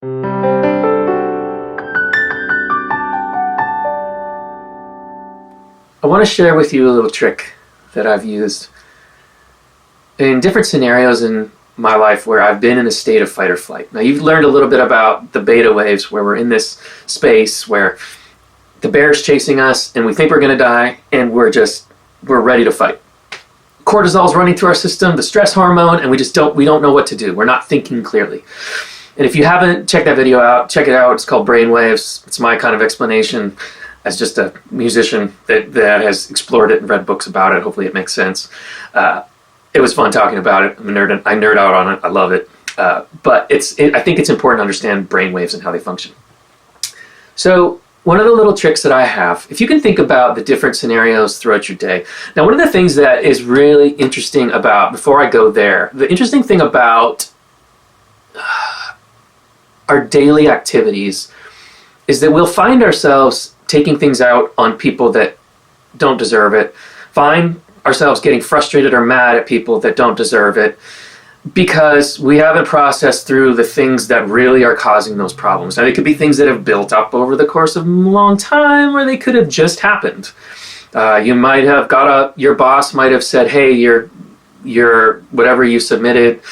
I want to share with you a little trick that I've used in different scenarios in my life where I've been in a state of fight or flight. Now, you've learned a little bit about the beta waves, where we're in this space where the bear's chasing us and we think we're going to die, and we're ready to fight. Cortisol's running through our system, the stress hormone, and we don't know what to do. We're not thinking clearly. And if you haven't checked that video out, check it out. It's called Brainwaves. It's my kind of explanation as just a musician that has explored it and read books about it. Hopefully it makes sense. It was fun talking about it. I nerd out on it. I love it. But I think it's important to understand brainwaves and how they function. So one of the little tricks that I have, if you can think about the different scenarios throughout your day. Now, one of the things that is really interesting about, before I go there, the interesting thing about our daily activities is that we'll find ourselves taking things out on people that don't deserve it, find ourselves getting frustrated or mad at people that don't deserve it, because we haven't processed through the things that really are causing those problems. Now, they could be things that have built up over the course of a long time, or they could have just happened. You might have your boss might have said, hey, your whatever you submitted.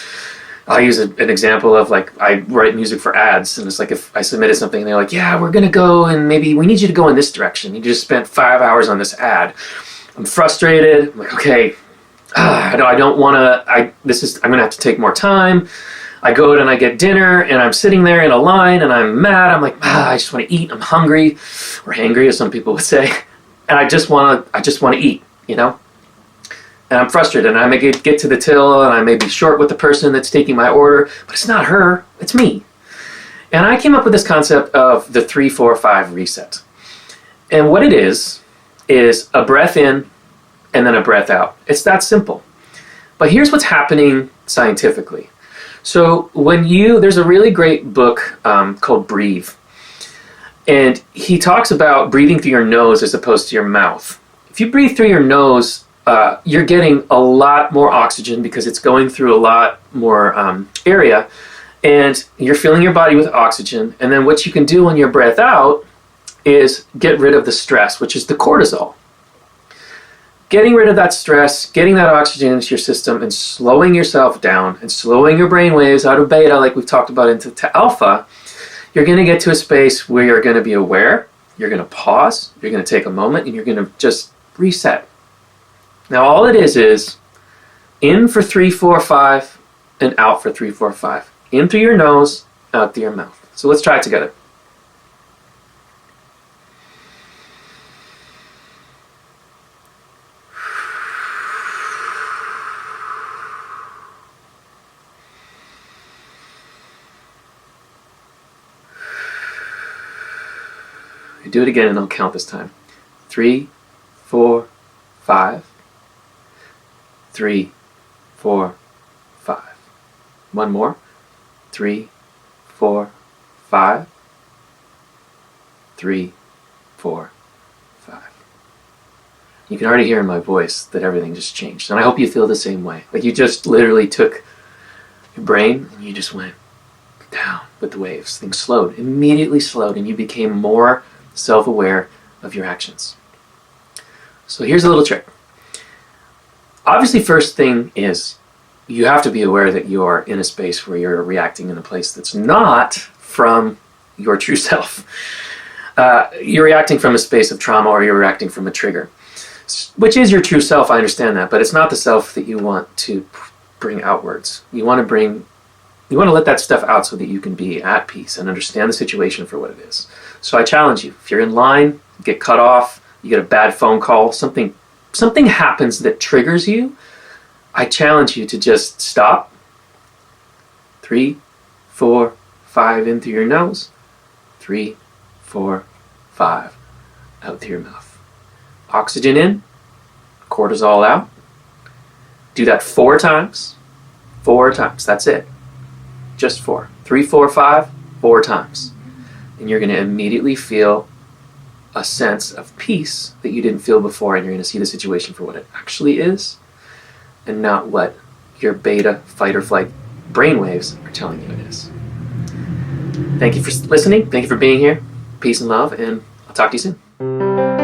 I'll use an example of, like, I write music for ads, and it's like if I submitted something and they're like, yeah, we're going to go and maybe we need you to go in this direction. You just spent 5 hours on this ad. I'm frustrated. I'm like, okay, I don't want to, I'm going to have to take more time. I go out and I get dinner, and I'm sitting there in a line, and I'm mad. I'm like, I just want to eat. I'm hungry, or hangry, as some people would say. And I just want to eat, And I'm frustrated, and I may get to the till, and I may be short with the person that's taking my order, but it's not her, it's me. And I came up with this concept of the 3-4-5 reset. And what it is a breath in and then a breath out. It's that simple. But here's what's happening scientifically. So there's a really great book called Breathe. And he talks about breathing through your nose as opposed to your mouth. If you breathe through your nose, you're getting a lot more oxygen because it's going through a lot more area, and you're filling your body with oxygen. And then what you can do on your breath out is get rid of the stress, which is the cortisol. Getting rid of that stress, getting that oxygen into your system, and slowing yourself down and slowing your brain waves out of beta, like we've talked about, into alpha, you're going to get to a space where you're going to be aware, you're going to pause, you're going to take a moment, and you're going to just reset. Now, all it is in for 3-4-5 and out for 3-4-5. In through your nose, out through your mouth. So let's try it together. Do it again, and I'll count this time. 3, 4, 5. 3, 4, 5. One more. 3, 4, 5. 3, 4, 5. You can already hear in my voice that everything just changed. And I hope you feel the same way. Like you just literally took your brain and you just went down with the waves. Things slowed, immediately slowed, and you became more self-aware of your actions. So here's a little trick. Obviously, first thing is you have to be aware that you're in a space where you're reacting in a place that's not from your true self. You're reacting from a space of trauma, or you're reacting from a trigger, which is your true self. I understand that, but it's not the self that you want to bring outwards. You want to let that stuff out so that you can be at peace and understand the situation for what it is. So I challenge you, if you're in line, get cut off, you get a bad phone call, something happens that triggers you, I challenge you to just stop. 3, 4, 5 in through your nose. 3, 4, 5 out through your mouth. Oxygen in, cortisol out. Do that 4 times. 4 times, that's it. Just 4. 3, 4, 5, 4 times. And you're going to immediately feel a sense of peace that you didn't feel before, and you're going to see the situation for what it actually is and not what your beta, fight or flight brainwaves are telling you it is. Thank you for listening. Thank you for being here. Peace and love, and I'll talk to you soon.